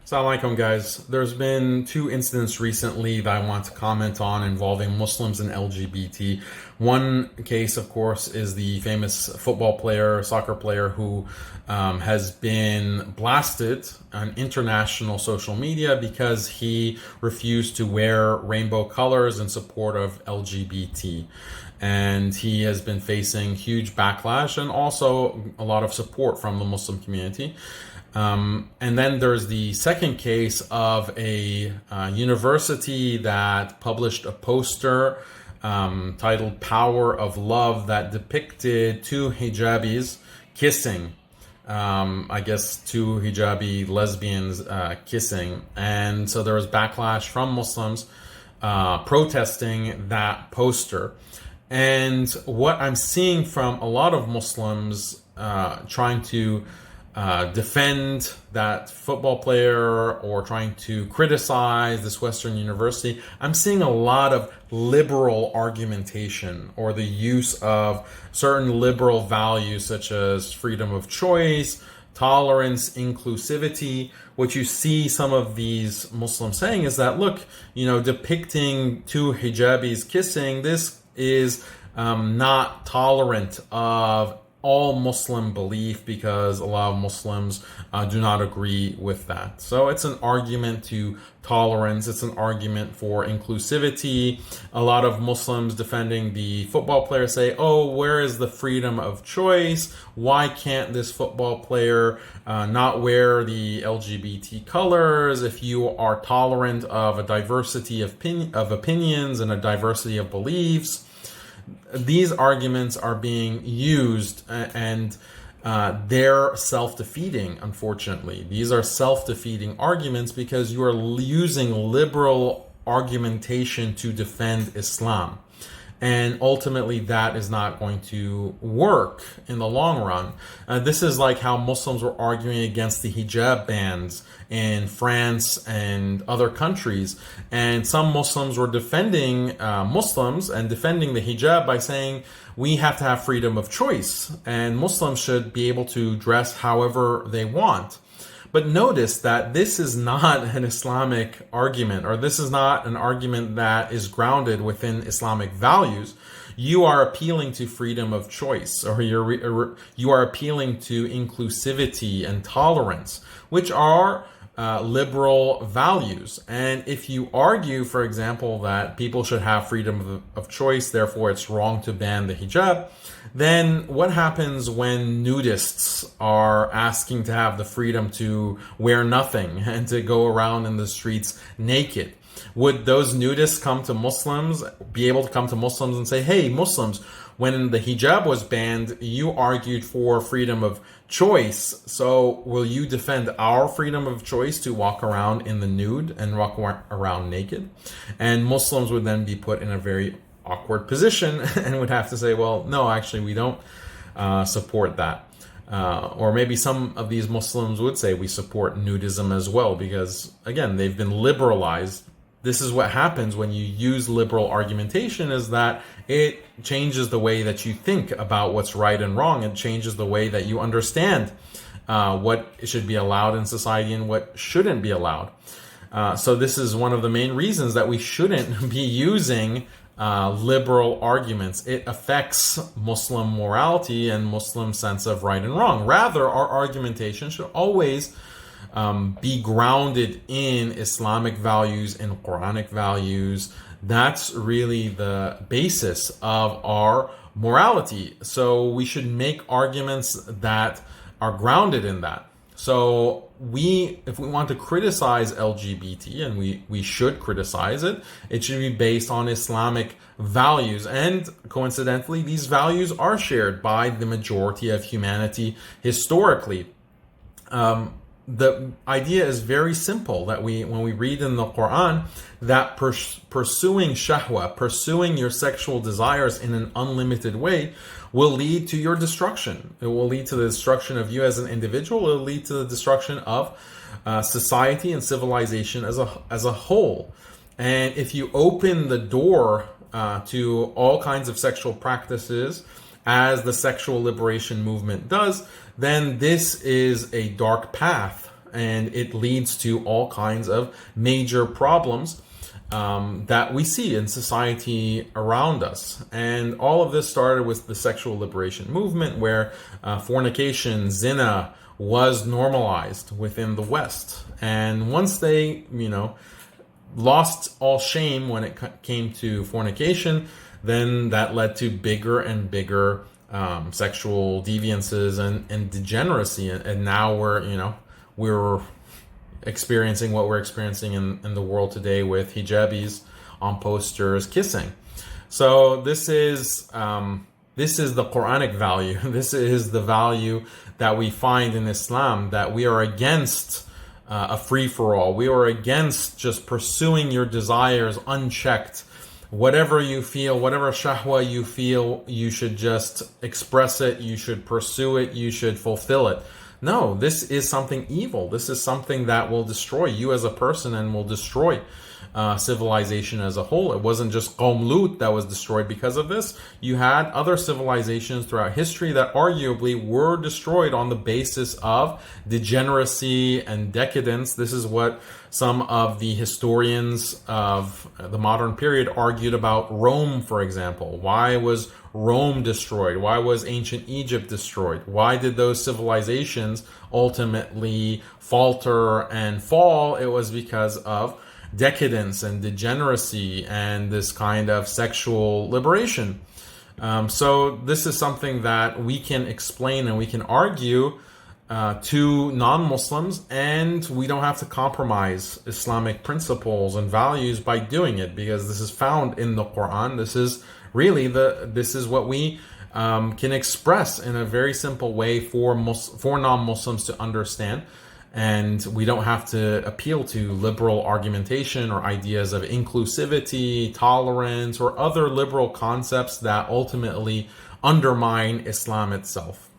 Assalamu alaikum, guys. There's been two incidents recently that I want to comment on involving Muslims and LGBT. One case, of course, is the famous football player, soccer player who has been blasted on international social media because he refused to wear rainbow colors in support of LGBT. And he has been facing huge backlash and also a lot of support from the Muslim community. And then there's the second case of a university that published a poster titled Power of Love that depicted two hijabis kissing. I guess two hijabi lesbians kissing. And so there was backlash from Muslims protesting that poster. And what I'm seeing from a lot of Muslims trying to defend that football player or trying to criticize this Western university, I'm seeing a lot of liberal argumentation or the use of certain liberal values such as freedom of choice, tolerance, inclusivity. What you see some of these Muslims saying is that, look, depicting two hijabis kissing, this is not tolerant of all Muslim belief because a lot of Muslims do not agree with that. So it's an argument to tolerance. It's an argument for inclusivity. A lot of Muslims defending the football player say, oh, where is the freedom of choice? Why can't this football player not wear the LGBT colors? If you are tolerant of a diversity of opinions and a diversity of beliefs, these arguments are being used and they're self-defeating, unfortunately. These are self-defeating arguments because you are using liberal argumentation to defend Islam. And ultimately, that is not going to work in the long run. This is like how Muslims were arguing against the hijab bans in France and other countries. And some Muslims were defending Muslims and defending the hijab by saying, we have to have freedom of choice. And Muslims should be able to dress however they want. But notice that this is not an Islamic argument, or this is not an argument that is grounded within Islamic values. You are appealing to freedom of choice, or you are appealing to inclusivity and tolerance, which are liberal values. And if you argue, for example, that people should have freedom of choice, therefore it's wrong to ban the hijab, then what happens when nudists are asking to have the freedom to wear nothing and to go around in the streets naked? Would those nudists be able to come to Muslims and say, hey, Muslims, when the hijab was banned, you argued for freedom of choice. So will you defend our freedom of choice to walk around in the nude and walk around naked? And Muslims would then be put in a very awkward position and would have to say, well, no, actually, we don't support that. Or maybe some of these Muslims would say we support nudism as well because, again, they've been liberalized. This is what happens when you use liberal argumentation, is that it changes the way that you think about what's right and wrong. It changes the way that you understand what should be allowed in society and what shouldn't be allowed. So this is one of the main reasons that we shouldn't be using liberal arguments. It affects Muslim morality and Muslim sense of right and wrong. Rather, our argumentation should always be grounded in Islamic values and Quranic values. That's really the basis of our morality. So we should make arguments that are grounded in that. So if we want to criticize LGBT, and we should criticize it, it should be based on Islamic values. And coincidentally, these values are shared by the majority of humanity historically. The idea is very simple, that when we read in the Quran that pursuing shahwa, pursuing your sexual desires in an unlimited way, will lead to your destruction. It will lead to the destruction of you as an individual. It will lead to the destruction of society and civilization as a whole. And if you open the door to all kinds of sexual practices, as the sexual liberation movement does, then this is a dark path and it leads to all kinds of major problems that we see in society around us. And all of this started with the sexual liberation movement, where fornication, zina, was normalized within the West. And once they, lost all shame when it came to fornication, then that led to bigger and bigger sexual deviances and degeneracy. And now we're experiencing what we're experiencing in the world today with hijabis on posters kissing. So this is the Quranic value. This is the value that we find in Islam, that we are against a free-for-all. We are against just pursuing your desires unchecked. Whatever you feel, whatever shahwa you feel, you should just express it, you should pursue it, you should fulfill it. No, this is something evil. This is something that will destroy you as a person and will destroy civilization as a whole. It wasn't just Qawm Lut that was destroyed because of this. You had other civilizations throughout history that arguably were destroyed on the basis of degeneracy and decadence. This is what some of the historians of the modern period argued about Rome, for example. Why was Rome destroyed? Why was ancient Egypt destroyed? Why did those civilizations ultimately falter and fall? It was because of decadence and degeneracy and this kind of sexual liberation. So this is something that we can explain and we can argue to non-Muslims, and we don't have to compromise Islamic principles and values by doing it, because this is found in the Quran. This is really this is what we can express in a very simple way for non-Muslims to understand. And we don't have to appeal to liberal argumentation or ideas of inclusivity, tolerance, or other liberal concepts that ultimately undermine Islam itself.